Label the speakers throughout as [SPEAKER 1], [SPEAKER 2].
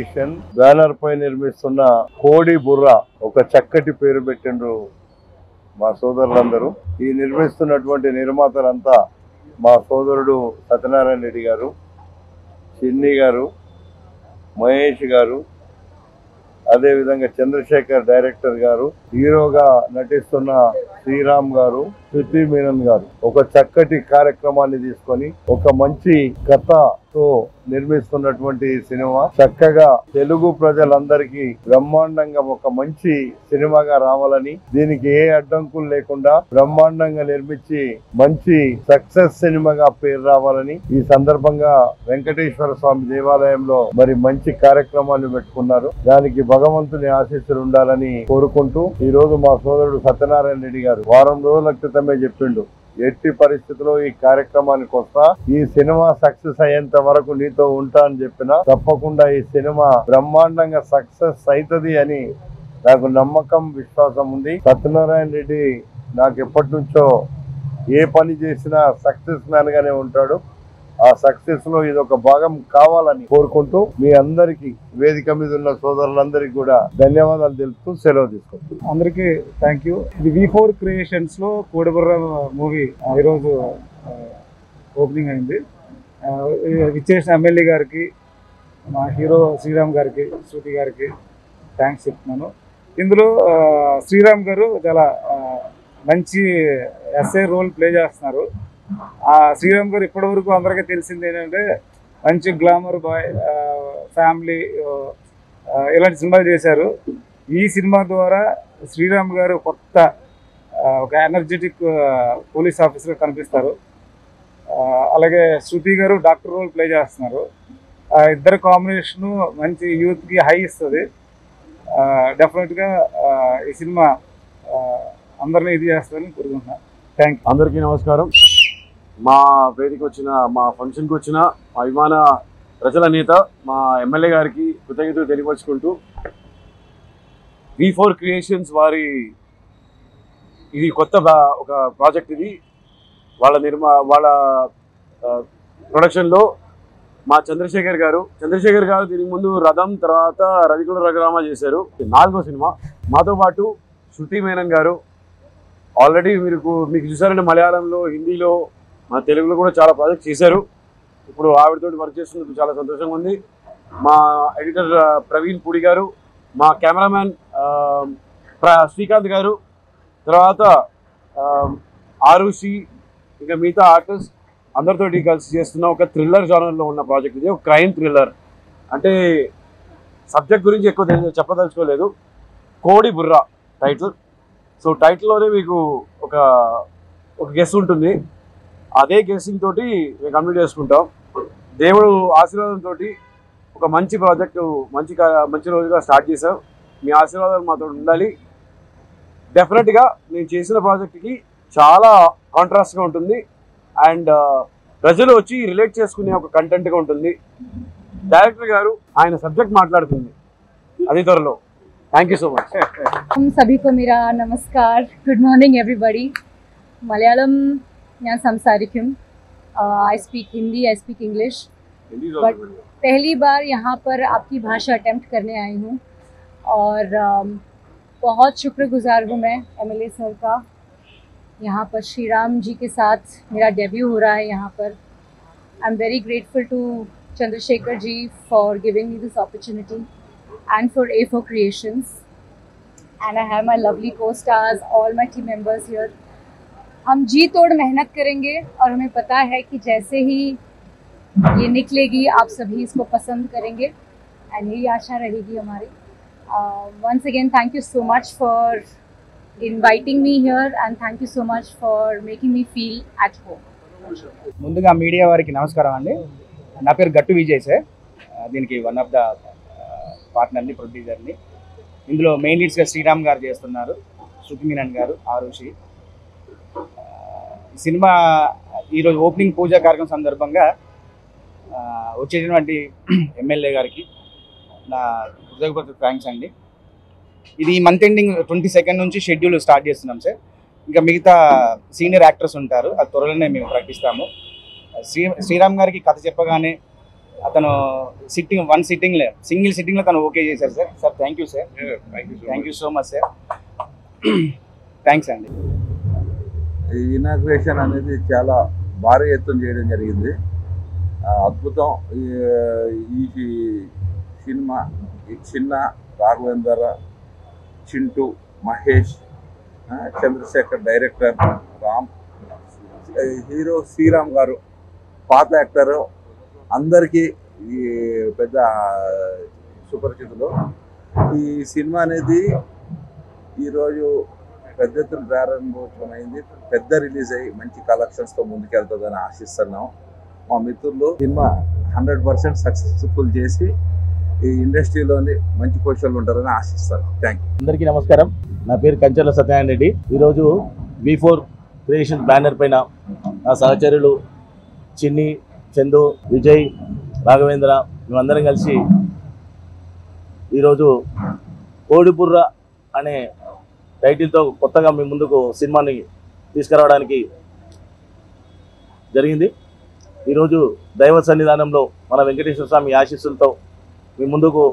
[SPEAKER 1] Creation banner పై నిర్మిస్తున్న కోడి బుర్ర ఒక చక్కటి పేరు పెట్టిండ్రు మా సోదరులందరూ. ఈ నిర్మిస్తున్నటువంటి నిర్మాతలంతా మా సోదరుడు సత్యనారాయణ రెడ్డి గారు, చిన్ని గారు, మహేష్ గారు, అదేవిధంగా చంద్రశేఖర్ డైరెక్టర్ గారు, హీరోగా నటిస్తున్న శ్రీరామ్ గారు, శృతి మీనన్ గారు ఒక చక్కటి కార్యక్రమాన్ని తీసుకొని ఒక మంచి కథతో నిర్మిస్తున్నటువంటి సినిమా చక్కగా తెలుగు ప్రజలందరికీ బ్రహ్మాండంగా ఒక మంచి సినిమాగా రావాలని, దీనికి ఏ అడ్డంకులు లేకుండా బ్రహ్మాండంగా నిర్మించి మంచి సక్సెస్ సినిమాగా పేరు రావాలని ఈ సందర్భంగా వెంకటేశ్వర స్వామి దేవాలయంలో మరి మంచి కార్యక్రమాన్ని పెట్టుకున్నారు. దానికి భగవంతుని ఆశీస్సులు ఉండాలని కోరుకుంటూ ఈ రోజు మా సోదరుడు సత్యనారాయణ రెడ్డి గారు వారం రోజుల క్రితమే చెప్పిండు, ఎట్టి పరిస్థితుల్లో ఈ కార్యక్రమానికి వస్తా, ఈ సినిమా సక్సెస్ అయ్యేంత వరకు నీతో ఉంటా అని చెప్పిన తప్పకుండా ఈ సినిమా బ్రహ్మాండంగా సక్సెస్ అవుతుంది అని నాకు నమ్మకం, విశ్వాసం ఉంది. సత్యనారాయణ రెడ్డి నాకు ఎప్పటి నుంచో ఏ పని చేసినా సక్సెస్ మ్యాన్ గానే ఉంటాడు. ఆ సక్సెస్ లో ఇది ఒక భాగం కావాలని కోరుకుంటూ మీ అందరికి వేదిక మీద ఉన్న సోదరులందరికీ కూడా ధన్యవాదాలు తెలుపుతూ సెలవు తీసుకుంటున్నాను.
[SPEAKER 2] అందరికీ థ్యాంక్ యూ. ఇది V4 క్రియేషన్స్ లో కోడిబుర్ర మూవీ ఈరోజు ఓపెనింగ్ అయింది. ఇచ్చేసిన ఎమ్మెల్యే గారికి, మా హీరో శ్రీరామ్ గారికి, శృతి గారికి థ్యాంక్స్ చెప్తున్నాను. ఇందులో శ్రీరామ్ గారు చాలా మంచి ఎస్ఐ రోల్ ప్లే చేస్తున్నారు. శ్రీరామ్ గారు ఇప్పటి వరకు అందరికీ తెలిసింది ఏంటంటే మంచి గ్లామర్ బాయ్, ఫ్యామిలీ ఇలాంటి సినిమాలు చేశారు. ఈ సినిమా ద్వారా శ్రీరామ్ గారు కొత్త ఒక ఎనర్జెటిక్ పోలీస్ ఆఫీసర్ కనిపిస్తారు. అలాగే శృతి గారు డాక్టర్ రోల్ ప్లే చేస్తున్నారు. ఇద్దరు కాంబినేషను మంచి యూత్కి హై ఇస్తుంది. డెఫినెట్గా ఈ సినిమా అందరినీ ఇది చేస్తారని కోరుకుంటున్నాను. Thank you.
[SPEAKER 3] అందరికీ నమస్కారం. మా వేదిక వచ్చిన, మా ఫంక్షన్కి వచ్చిన మా అభిమాన ప్రజల నేత మా ఎమ్మెల్యే గారికి కృతజ్ఞతలు తెలియపరుచుకుంటూ, V4 క్రియేషన్స్ వారి ఇది కొత్త ఒక ప్రాజెక్ట్. ఇది వాళ్ళ ప్రొడక్షన్లో మా చంద్రశేఖర్ గారు దీనికి ముందు రథం, తర్వాత రవికుల రఘురామ చేశారు. 4వ సినిమా. మాతో పాటు శృతి మేనన్ గారు ఆల్రెడీ మీకు చూసారంటే మలయాళంలో, హిందీలో, మా తెలుగులో కూడా చాలా ప్రాజెక్ట్స్ చేశారు. ఇప్పుడు ఆవిడతో వర్క్ చేస్తున్నందుకు చాలా సంతోషంగా ఉంది. మా ఎడిటర్ ప్రవీణ్ పూడి గారు, మా కెమెరామ్యాన్ శ్రీకాంత్ గారు, తర్వాత ఆరుషి, ఇంకా మిగతా ఆర్టిస్ట్ అందరితోటి కలిసి చేస్తున్న ఒక థ్రిల్లర్ జానర్లో ఉన్న ప్రాజెక్ట్ ఇది. ఒక క్రైమ్ థ్రిల్లర్. అంటే సబ్జెక్ట్ గురించి ఎక్కువ చెప్పదలుచుకోలేదు. కోడి బుర్ర టైటిల్. సో టైటిల్లోనే మీకు ఒక గెస్ ఉంటుంది. అదే గెస్సింగ్ తోటి మేము కంప్లీట్ చేసుకుంటాం. దేవుడు ఆశీర్వాదంతో ఒక మంచి ప్రాజెక్టు మంచి రోజుగా స్టార్ట్ చేసాం. మీ ఆశీర్వాదాలు మాతో ఉండాలి. డెఫినెట్గా నేను చేసిన ప్రాజెక్ట్కి చాలా కాంట్రాస్ట్గా ఉంటుంది అండ్ ప్రజలు వచ్చి రిలేట్ చేసుకునే ఒక కంటెంట్గా ఉంటుంది. డైరెక్టర్ గారు ఆయన సబ్జెక్ట్ మాట్లాడుతుంది అది త్వరలో. Thank you so much.
[SPEAKER 4] सभी को मेरा नमस्कार. Good morning everybody. मलयालम ഞാൻ സംസാരിക്കും. I speak Hindi, I speak English, but पहली बार यहाँ पर आपकी भाषा अटेम्प्ट करने आई हूँ और बहुत शुक्रगुजार हूँ मैं एमएलए सर का. यहाँ पर श्रीराम जी के साथ मेरा डेब्यू हो रहा है यहाँ पर. I am very grateful to Chandrashekhar ji for giving me this opportunity and for A4 Creations, and I have my lovely co-stars, all my team members here. हम जी तोड़ मेहनत करेंगे और हमें पता है कि जैसे ही ये निकलेगी आप सभी इसको पसंद करेंगे एंड यही आशा रहेगी हमारी. Once again thank you so much for inviting me here and thank you so much for making me feel at home.
[SPEAKER 2] ముందుగా మీడియా వారికి నమస్కారం అండి. నా పేరు గట్టు విజయ్ సార్. దీనికి వన్ ఆఫ్ ద పార్ట్నర్ని, ప్రొడ్యూసర్ని. ఇందులో మెయిన్ లీడ్స్గా శ్రీరామ్ గారు చేస్తున్నారు, శృతి మీనన్ గారు, ఆరుషి. సినిమా ఈరోజు ఓపెనింగ్ పూజా కార్యక్రమం సందర్భంగా వచ్చేటువంటి ఎమ్మెల్యే గారికి నా హృదయపూర్వక థ్యాంక్స్ అండి. ఇది మంత్ ఎండింగ్ 22 నుంచి షెడ్యూల్ స్టార్ట్ చేస్తున్నాం సార్. ఇంకా మిగతా సీనియర్ యాక్టర్స్ ఉంటారు, అది త్వరలోనే మేము ప్రకటిస్తాము. శ్రీరామ్ గారికి కథ చెప్పగానే
[SPEAKER 5] అతను సింగిల్ సిట్టింగ్లో తను ఓకే చేశారు sir. Sir thank you sir, thank you so much sir, thanks అండి.
[SPEAKER 6] ఈ ఇనాగ్రేషన్ అనేది చాలా భారీ ఎత్తున చేయడం జరిగింది. అద్భుతం. ఈ సినిమా చిన్న, రాఘవేంద్ర, చింటూ, మహేష్, చంద్రశేఖర్ డైరెక్టర్, రామ్, హీరో శ్రీరామ్ గారు పాత యాక్టర్, అందరికీ ఈ పెద్ద సుపరిచితులు. ఈ సినిమా అనేది ఈరోజు పెద్ద ఎత్తున ప్రారంభోత్సవం అయింది. పెద్ద రిలీజ్ అయ్యి మంచి కలెక్షన్స్తో ముందుకెళ్తుందని ఆశిస్తున్నాం. మా మిత్రులు సినిమా 100% సక్సెస్ఫుల్ చేసి ఈ ఇండస్ట్రీలోని మంచి పొజిషన్లు ఉంటారని ఆశిస్తాను. Thank you.
[SPEAKER 7] అందరికీ నమస్కారం. నా పేరు కంచెల సత్యనారాయణ రెడ్డి. ఈరోజు V4 క్రియేషన్ బ్యానర్ పైన నా సహచరులు చిన్ని, చందు, విజయ్, రాఘవేంద్ర మేమందరం కలిసి ఈరోజు కోడిబుర్ర అనే టైటిల్తో కొత్తగా మీ ముందుకు సినిమాని తీసుకురావడానికి జరిగింది. ఈరోజు దైవ సన్నిధానంలో మన వెంకటేశ్వర స్వామి ఆశీస్సులతో మీ ముందుకు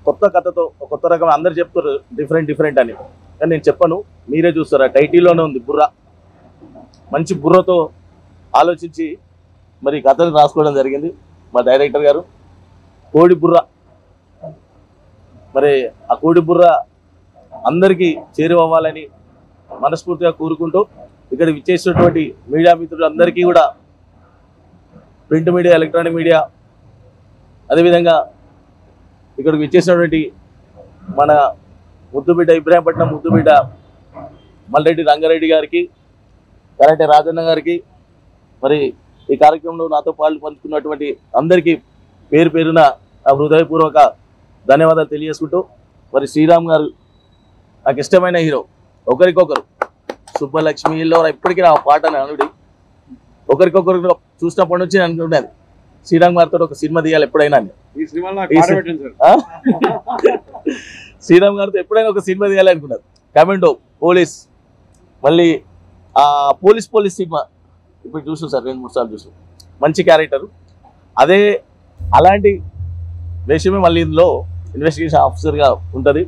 [SPEAKER 7] కొత్త కథతో కొత్త రకం, అందరు చెప్తారు డిఫరెంట్ అని, కానీ నేను చెప్పను, మీరే చూస్తారు. ఆ టైటిల్లోనే ఉంది బుర్ర. మంచి బుర్రతో ఆలోచించి మరి కథను రాసుకోవడం జరిగింది మా డైరెక్టర్ గారు. కోడి బుర్ర, మరి ఆ కోడి బుర్ర అందరికీ చేరువవ్వాలని మనస్ఫూర్తిగా కోరుకుంటూ ఇక్కడ విచ్చేసినటువంటి మీడియా మిత్రులు అందరికీ కూడా, ప్రింట్ మీడియా, ఎలక్ట్రానిక్ మీడియా, అదేవిధంగా ఇక్కడికి విచ్చేసినటువంటి మన ముద్దుబిడ్డ, ఇబ్రాహీంపట్నం ముద్దుబిడ్డ మల్రెడ్డి రంగారెడ్డి గారికి, కరాటే రాజన్న గారికి, మరి ఈ కార్యక్రమంలో నాతో పాటు పంచుకున్నటువంటి అందరికీ పేరు పేరున నా హృదయపూర్వక ధన్యవాదాలు తెలియజేసుకుంటూ, మరి శ్రీరామ్ గారు నాకు ఇష్టమైన హీరో. ఒకరికొకరు సుబ్బలక్ష్మిలో ఇప్పటికీ నా పాట అనుడి, ఒకరికొకరు చూసినప్పటి నుంచి అనుకున్నది శ్రీరామ్ గారితో ఒక సినిమా తీయాలి ఎప్పుడైనా. శ్రీరామ్ గారితో ఎప్పుడైనా ఒక సినిమా తీయాలి అనుకున్నారు. కమాండో, పోలీస్, మళ్ళీ ఆ పోలీస్ సినిమా ఇప్పుడు చూసాం సార్, 2-3 సార్లు చూసాం. మంచి క్యారెక్టర్. అలాంటి వేషమే మళ్ళీ ఇందులో ఇన్వెస్టిగేషన్ ఆఫీసర్గా ఉంటుంది.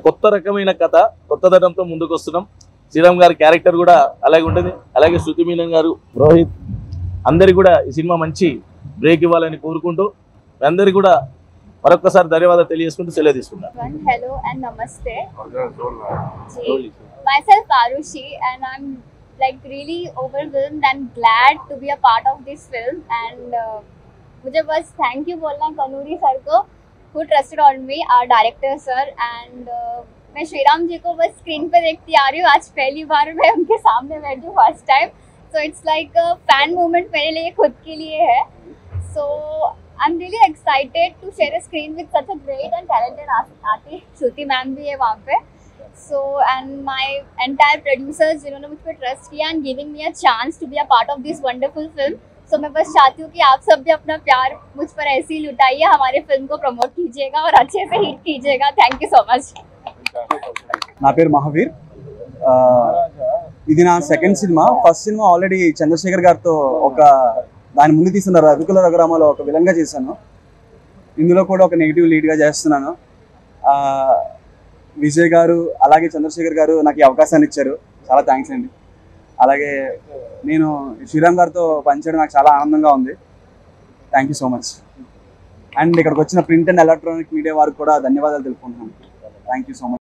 [SPEAKER 7] కొత్త రకమైన కథ, కొత్తదనంతో ముందుకు వస్తున్నాం. శ్రీరామ్ గారి క్యారెక్టర్ కూడా అలాగే ఉంటుంది. అలాగే శృతి మీనన్ గారు, రోహిత్, అందరికి కూడా ఈ సినిమా మంచి బ్రేక్ ఇవ్వాలని కోరుకుంటూ అందరికి కూడా మరొకసారి ధన్యవాదాలు తెలియజేసుకుంటూ సెలవు తీసుకున్నాను.
[SPEAKER 8] Hello and namaste. Myself Arushi, and I'm like really overwhelmed and glad to be a part of this film. And मुझे बस thank you बोलना कनूरी सर को, who trusted on me, our director sir. And मैं श्रीराम जी को बस screen पे देखती आ रही हूँ. आज पहली बार मैं उनके सामने बैठी हूँ, first time. So it's like a fan moment मेरे लिए, खुद के लिए है. So I'm really excited to share a screen with such a great and talented artist. Shruti ma'am भी है वहाँ पे. So and my entire producers जिन्होंने मुझ पर ट्रस्ट किया and giving me a chance to be a part of this wonderful film. So मैं बस चाहती हूँ कि आप सब भी अपना प्यार मुझ पर ऐसे ही लुटाइए, हमारे फिल्म को प्रमोट कीजिएगा और अच्छे से हिट कीजिएगा. Thank you so much.
[SPEAKER 5] నా పేరు మహావీర్. ఇది నా second cinema. First cinema already Chandrashekhar గారితో ఒక దాని ముందు తీసిన రఘుకుల రఘురామలో ఒక విలన్గా చేశాను. ఇందులో కూడా ఒక నెగిటివ్ లీడ్గా చేస్తున్నాను. విజయ్ గారు అలాగే చంద్రశేఖర్ గారు నాకు ఈ అవకాశాన్ని ఇచ్చారు, చాలా థ్యాంక్స్ అండి. అలాగే నేను శ్రీరామ్ గారితో పనిచేయడం నాకు చాలా ఆనందంగా ఉంది. Thank you so much. And ఇక్కడికి వచ్చిన ప్రింట్ అండ్ ఎలక్ట్రానిక్ మీడియా వారికి కూడా ధన్యవాదాలు తెలుపుకుంటున్నాను. Thank you so much.